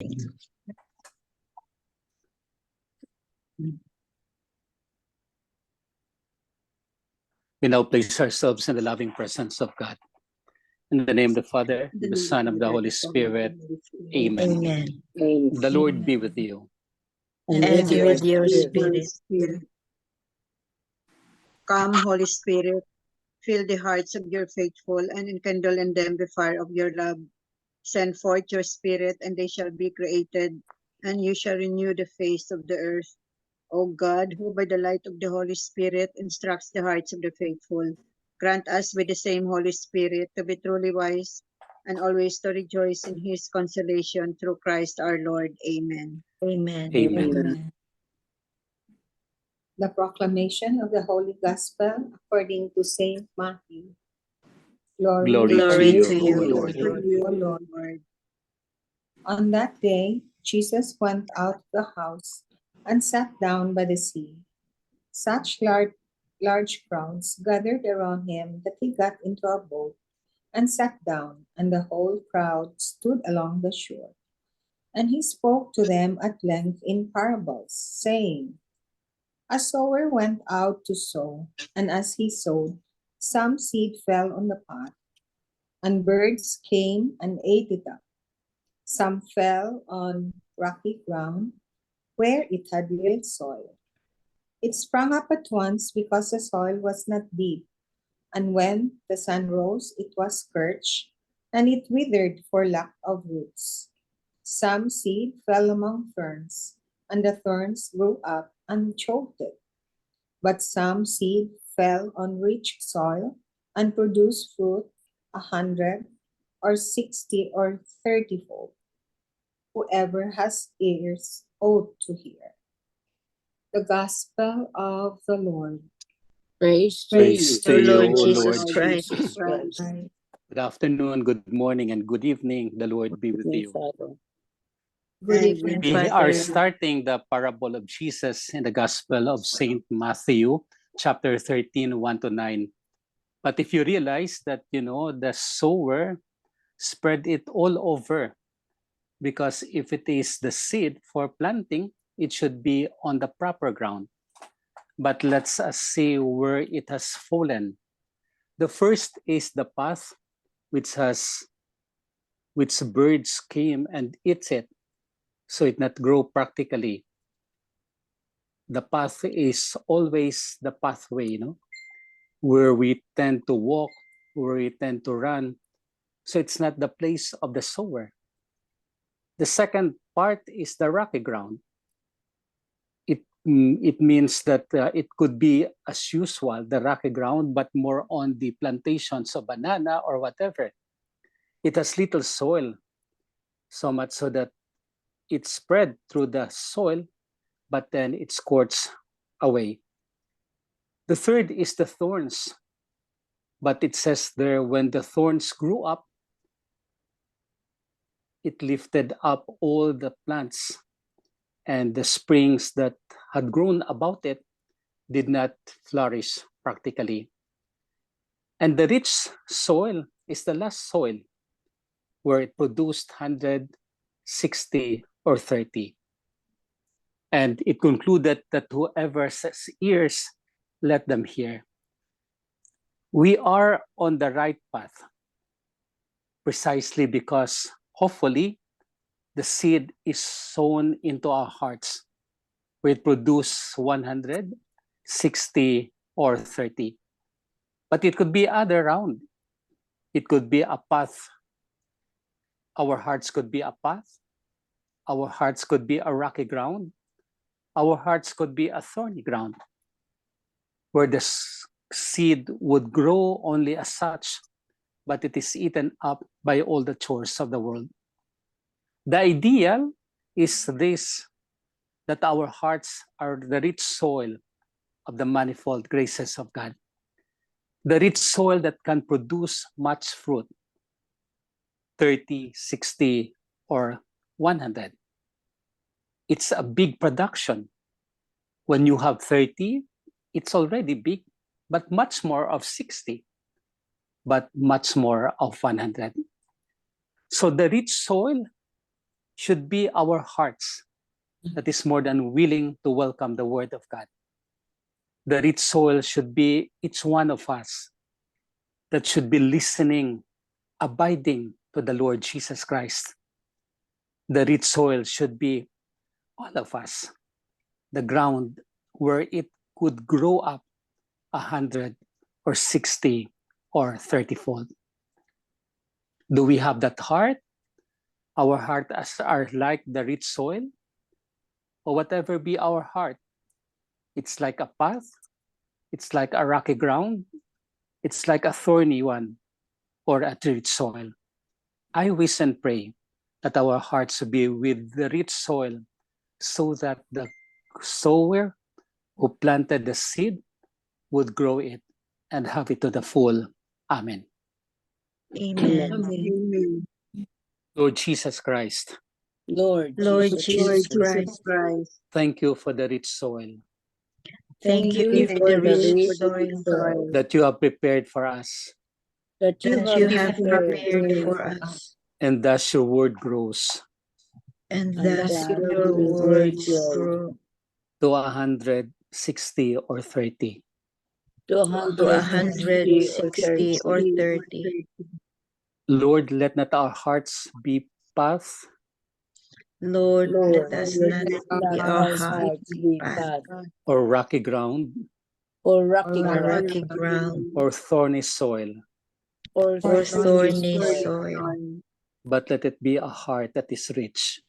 We now place ourselves in the loving presence of God. In the name of the Father, the Son, and the Holy Spirit. Amen. Amen. The Lord be with you. And with your spirit. Come, Holy Spirit, fill the hearts of your faithful and enkindle in them the fire of your love. Send forth your Spirit, and they shall be created, and you shall renew the face of the earth. O God, who by the light of the Holy Spirit instructs the hearts of the faithful, grant us with the same Holy Spirit to be truly wise and always to rejoice in his consolation through Christ our Lord. Amen. Amen. Amen. The proclamation of the Holy Gospel according to Saint Matthew. Glory Glory to to you, you, O Lord. O Lord. On that day, Jesus went out of the house and sat down by the sea. Such large crowds gathered around him that he got into a boat and sat down, and the whole crowd stood along the shore. And he spoke to them at length in parables, saying, A sower went out to sow, and as he sowed, some seed fell on the path, and birds came and ate it up. Some fell on rocky ground, where it had little soil. It sprang up at once because the soil was not deep, and when the sun rose, it was scorched, and it withered for lack of roots. Some seed fell among thorns, and the thorns grew up and choked it. But some seed fell on rich soil and produced fruit 100 or 60 or 30-fold. Whoever has ears ought to hear. The Gospel of the Lord. Praise Praise to to Lord you, O Jesus Lord Christ. Christ. Good afternoon, good morning, and good evening. The Lord be with you. Good evening, We are Father. starting the parable of Jesus in the Gospel of Saint Matthew, chapter 13, 1 to 9. But if you realize that, the sower spread it all over, because if it is the seed for planting, it should be on the proper ground. But let's see where it has fallen. The first is the path, which birds came and eats it, so it not grow practically. The path is always the pathway, where we tend to walk, where we tend to run. So it's not the place of the sower. The second part is the rocky ground. It means that it could be, as usual, the rocky ground, but more on the plantations of banana or whatever. It has little soil, so much so that it spread through the soil, but then it squirts away. The third is the thorns, but it says there, when the thorns grew up, it lifted up all the plants, and the springs that had grown about it did not flourish practically. And the rich soil is the last soil, where it produced 100, 60, or 30. And it concluded that whoever has ears, let them hear. We are on the right path, precisely because hopefully the seed is sown into our hearts, where it produces 100, 60, or 30. But it could be other round. It could be a path. Our hearts could be a path. Our hearts could be a rocky ground. Our hearts could be a thorny ground, where the seed would grow only as such, but it is eaten up by all the chores of the world. The ideal is this, that our hearts are the rich soil of the manifold graces of God. The rich soil that can produce much fruit, 30, 60, or 100. It's a big production. When you have 30, it's already big, but much more of 60, but much more of 100. So the rich soil should be our hearts that is more than willing to welcome the word of God. The rich soil should be each one of us that should be listening, abiding to the Lord Jesus Christ. The rich soil should be all of us, the ground where it could grow up 100 or 60 or 30-fold. Do we have that heart? Our heart are like the rich soil? Or whatever be our heart, it's like a path, it's like a rocky ground, it's like a thorny one, or a rich soil. I wish and pray that our hearts be with the rich soil, so that the sower who planted the seed would grow it and have it to the full. Amen. Amen. Amen. Lord Jesus Christ, Lord Lord Jesus Jesus Christ, Christ, thank you for the rich soil thank you thank for you the for rich the soil soil that you have prepared for us, that you that have you have prepared prepared for us, and thus your word grows and and thus that your your words words grow to 160 or 30. to to 160 or 160 or 30. 30. Lord, let not our hearts be paths Lord, Lord, let us let not not be our our heart hearts be path bad or rocky ground or rocky or ground rocky ground or thorny soil, or or thorny thorny soil, soil, but let it be a heart that is rich,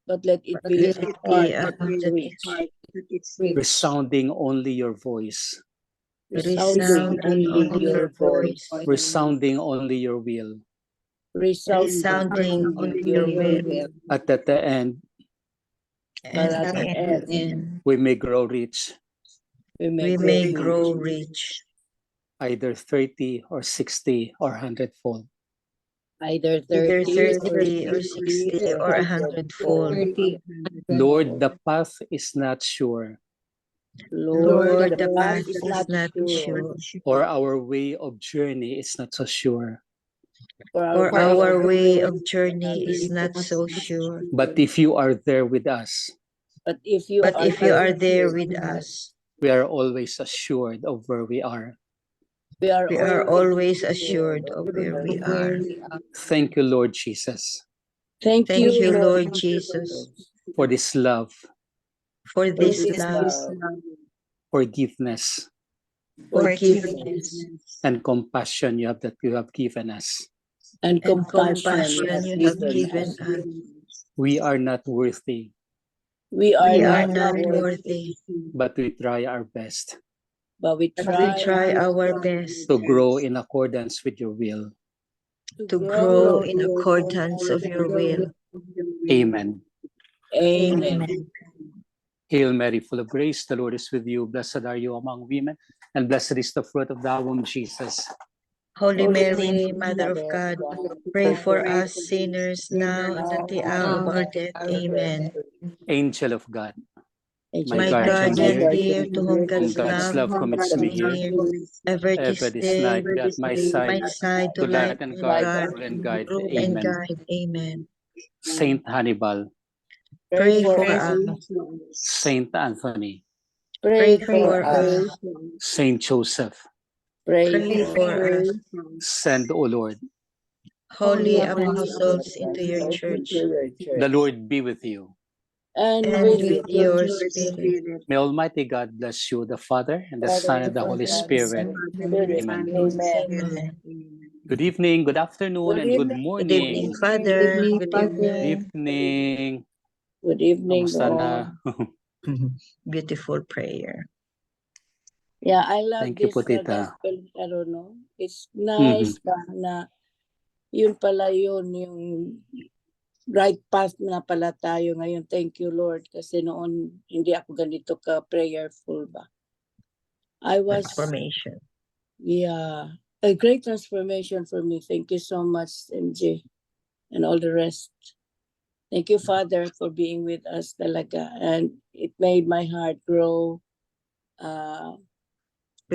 but let it but be let a it heart be a that is rich, heart that is resounding only your voice, resounding only only your your voice, voice, resounding only your will. resounding resounding only only your your will. will. At the end, But And at the at end, the end, we may grow rich, we may we grow may rich, grow rich, either 30 or 60 or 100-fold. either either 30 or 30 or 60 60 or or 100 100-fold. fold. Lord, the path is not sure, Lord, Lord, the the path path is is not not sure, sure, or our way of journey is not so sure. for our or way of our way journey of is not journey is not sure. so sure. But if you are there with us, But if you But are if you there are with there us, with us, we are always assured of where we are. we are we are always always assured assured of of where where we we are. are. Thank you, Lord Jesus, Thank Thank you, you, Lord Lord Jesus, Jesus, for this love, for for this this love, love, forgiveness, forgiveness, forgiveness, and compassion that you have given us. and and compassion you compassion have you have given given us. us. We are not worthy, We are We are not not worthy, worthy, but we try our best but we but we try try our best to grow in accordance with your will. to grow grow in accordance of your will. Amen. Amen. Amen. Hail Mary, full of grace, the Lord is with you. Blessed are you among women, and blessed is the fruit of thy womb, Jesus. Holy Holy Mary, Mary, Mother of Mother of God, God, pray pray for for us sinners now and now at the and hour at of the our hour death. of our Amen. death. Angel of God, Angel my My of God, guardian guardian dear, dear, to whom whom God's God's love love commits commits me me here, here, ever to ever this stay night be at my by side, my side to to light light and and guard, guard, rule and guide. rule and Amen. guide. Amen. Saint Hannibal, pray Pray for for us. us. Saint Anthony, Pray Pray for for us. us. Saint Joseph, Pray Pray for for us. us. send, O Lord. Holy Holy apostles into your apostles into church, your The church. Lord be with you. And and with with your your spirit, May Almighty God bless you, the Father, and the Son, Father, and the the Holy Son, and Spirit. the Spirit. Amen. Amen. Amen. Good evening, good afternoon, Good and good evening. Good evening, morning. Father. Good Good evening. evening. Good evening, Kamusta all. na? Beautiful prayer. Yeah, I love Thank you this po, Tita. gospel, no? It's Mhm. nice pa na yun pala yun, yung right path na pala tayo ngayon. Thank you, Lord. Kasi noon, hindi ako ganito ka-prayerful ba. I was, Transformation. yeah, a great transformation for me. Thank you so much, MJ, and all the rest. Thank you, Father, for being with us talaga. And it made my heart grow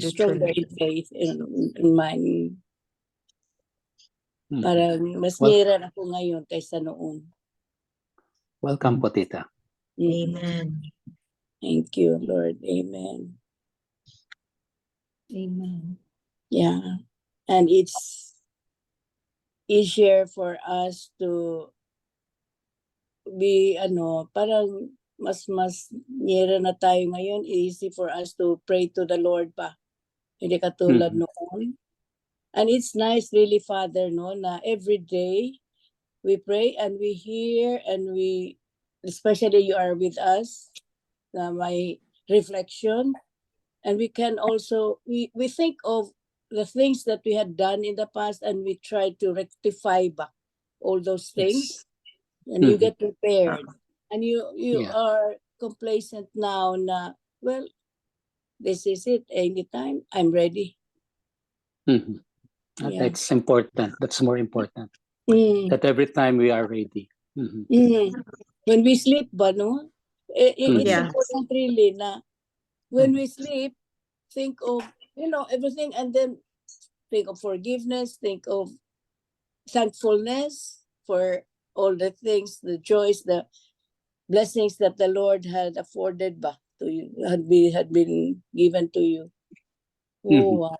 stronger in faith in mine. Mhm. Parang mas Well- niran ako ngayon kaysa noon. Welcome po, Tita. Amen. Thank you, Lord. Amen. Amen. Yeah. And it's easier for us to be, parang mas nearer na tayo ngayon. Easy for us to pray to the Lord pa. Hindi katulad noon. And it's nice really, Father, no, na every day we pray and we hear and we, especially you are with us, na may reflection. And we can also, we think of the things that we had done in the past and we try to rectify back all those things. Yes. And you Mhm. get prepared. And you Yeah. are complacent now na, well, this is it. Anytime, I'm ready. Mhm. Yeah. That's important. That's more important. Mm. That every time we are ready. Mhm. When we sleep ba, no? It's Yeah. important really na when we sleep, think of, everything and then think of forgiveness, think of thankfulness for all the things, the joys, the blessings that the Lord had afforded ba to you, had been given to you. Oh, wow.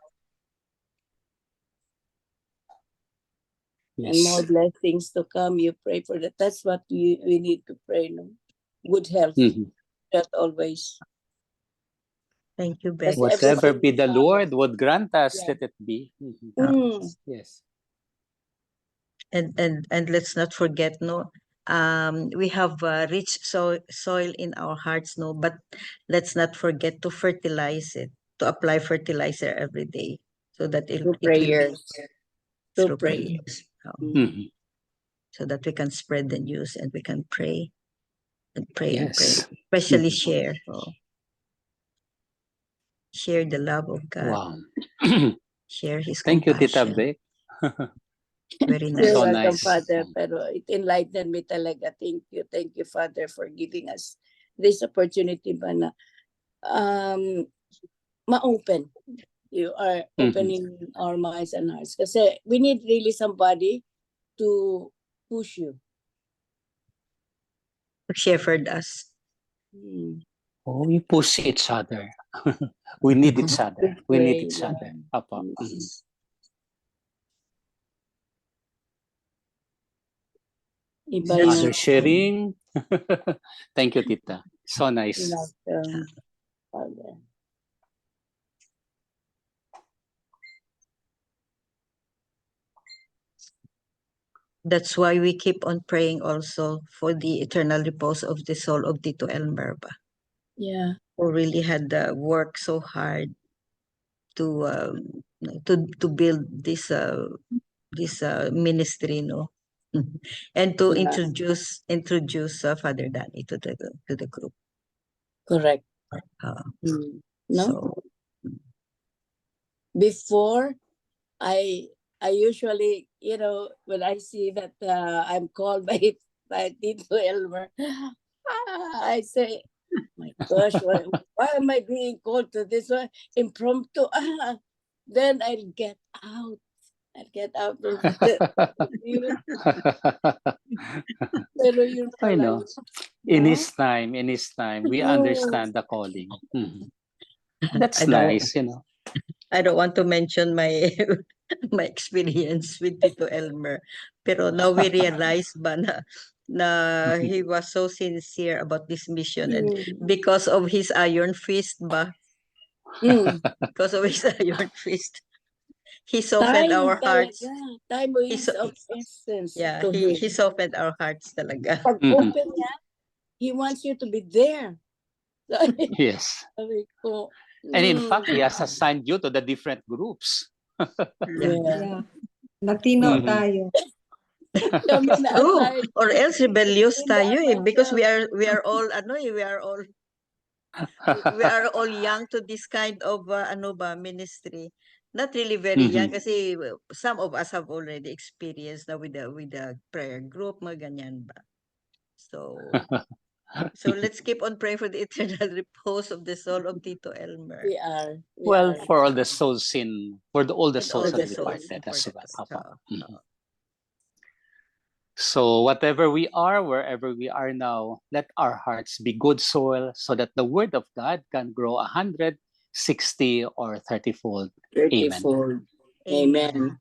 And more Yes. blessings to come. You pray for that. That's what we need to pray. No? Good health, Mhm. that always. Thank you, That's Becky. Whatever be the everything, Lord would grant us, Yeah. let it be. Mhm. Mm. Yes. And let's not forget, no, we have rich soil in our hearts, no, but let's not forget to fertilize it, to apply fertilizer every day, so that Through it will be prayers. Through through prayers, Mhm. so that we can spread the news and we can pray and pray and pray, Yes. especially Mhm. share the love of God, Wow. share His Thank you, Tita compassion. Beck. Very You're nice. So welcome, nice. Father. Pero it enlightened me talaga. Thank you, Father, for giving us this opportunity ba na ma-open. You are opening our minds and hearts. Kasi we need really somebody to push you. Shepherd us. Oh, we push each other. We need each other. We need Pray, each yeah. other. Apo. Mhm. Iba That's yung Other sharing. Thank you, Tita. So nice. Father. That's why we keep on praying also for the eternal repose of the soul of Tito Elmer, ba, Yeah. who really had worked so hard to to build this ministry, no, and to Yeah. introduce Father Danny to the group. Correct. Uh, No? So Before, I usually, when I see that I'm called by Tito Elmer, I say, my gosh, why am I being called to this one? Impromptu. Then I'll get out. From you. Pero yun I pala know. yun, In no? his time, we No. understand the calling. Mhm. That's I don't nice, you know. I don't want to mention my my experience with Tito Elmer, pero now we realize ba na he was so sincere about this mission, and because of his iron fist ba, because of his iron fist, he softened Time our hearts. talaga. Time is of essence Yeah, to him. he softened our hearts talaga. Pag open niya, he wants you to be there. Yes. Sabi ko, And in fact, he has assigned you to the different groups. yeah. Yeah. Latino Mhm. tayo. Kami na True. aside. Or else rebellious Hindi tayo because myself. we are all we are all young to this kind of ministry. Not really very young Mhm. kasi some of us have already experienced na with the prayer group, mga ganyan ba. So let's keep on praying for the eternal repose of the soul of Tito Elmer. We are. Well, for all the souls all the And all souls the that souls departed for as the well. Apo. Mhm. So whatever we are, wherever we are now, let our hearts be good soil so that the word of God can grow 100, 60, or 30-fold. Amen. 30-fold. Amen.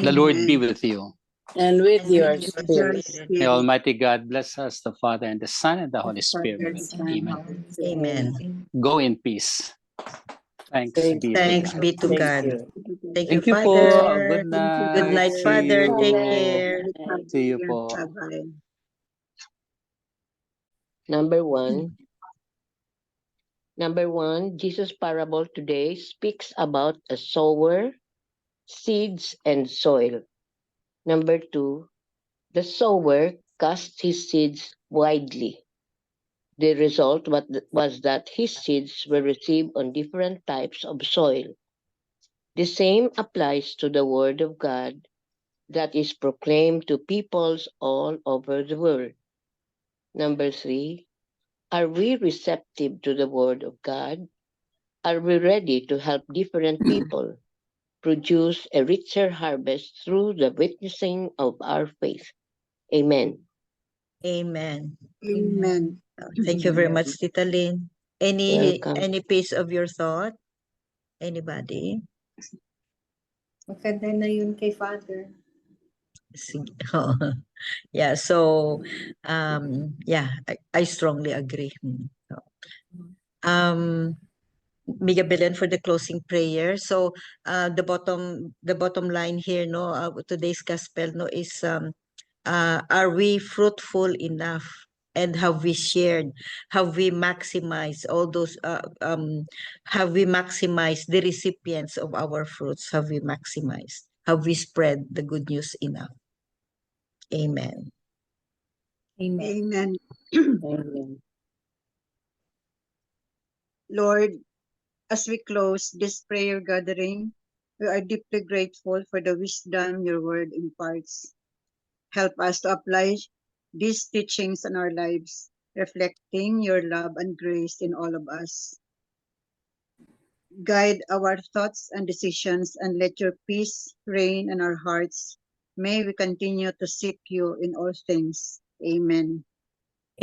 The Lord be Amen. with you. And with And your with your spirit. spirit. May Almighty God bless us, the Father, and the Son, and the Holy Father, Spirit. Son, Amen. Holy Spirit. Amen. Go in peace. Thanks Thank be to Thanks God. be to Thank God. you. Thank you, Thank you po. Father. Good Thank you, Good night. night, See Father. Take you. care. See you po. Bye-bye. Number one, Jesus' parable today speaks about a sower, seeds, and soil. Number two, the sower casts his seeds widely. The result was that his seeds were received on different types of soil. The same applies to the Word of God that is proclaimed to peoples all over the world. Number three, are we receptive to the Word of God? Are we ready to help different people produce a richer harvest through the witnessing of our faith? Amen. Amen. Amen. Thank you very much, Tita Lynn. Any Welcome. piece of your thought? Anybody? Maganda na yun kay Father. Sige. Oh. Yeah, so yeah, I strongly agree. So, Mega Belen for the closing prayer. So the bottom line here, no, today's gospel, no, is are we fruitful enough? And have we shared? Have we maximized all those? Have we maximized the recipients of our fruits? Have we maximized? Have we spread the good news enough? Amen. Amen. Amen. Amen. Lord, as we close this prayer gathering, we are deeply grateful for the wisdom your word imparts. Help us to apply these teachings in our lives, reflecting your love and grace in all of us. Guide our thoughts and decisions, and let your peace reign in our hearts. May we continue to seek you in all things. Amen.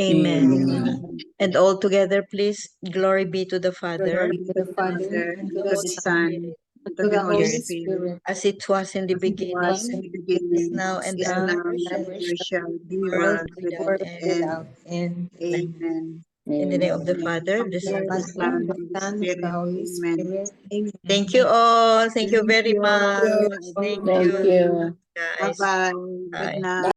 Amen. Amen. And all together, please, glory be to the Father, Glory To the Father, and to to the the Son, Son, and to to the the Holy Holy Spirit, Spirit, as it was in the as it was in beginning, the is beginning, now, and is now, now, ever and shall ever ever shall shall be, world world without without world end. end. without end. Amen. In the name of the Amen. Father, Of the the Son, Father, Son, the and the Son, of the Spirit. Holy Amen. Spirit. Amen. thank you all. Thank you Thank very you. much. Thank Thank you, you. guys. Bye-bye. Good Bye. night.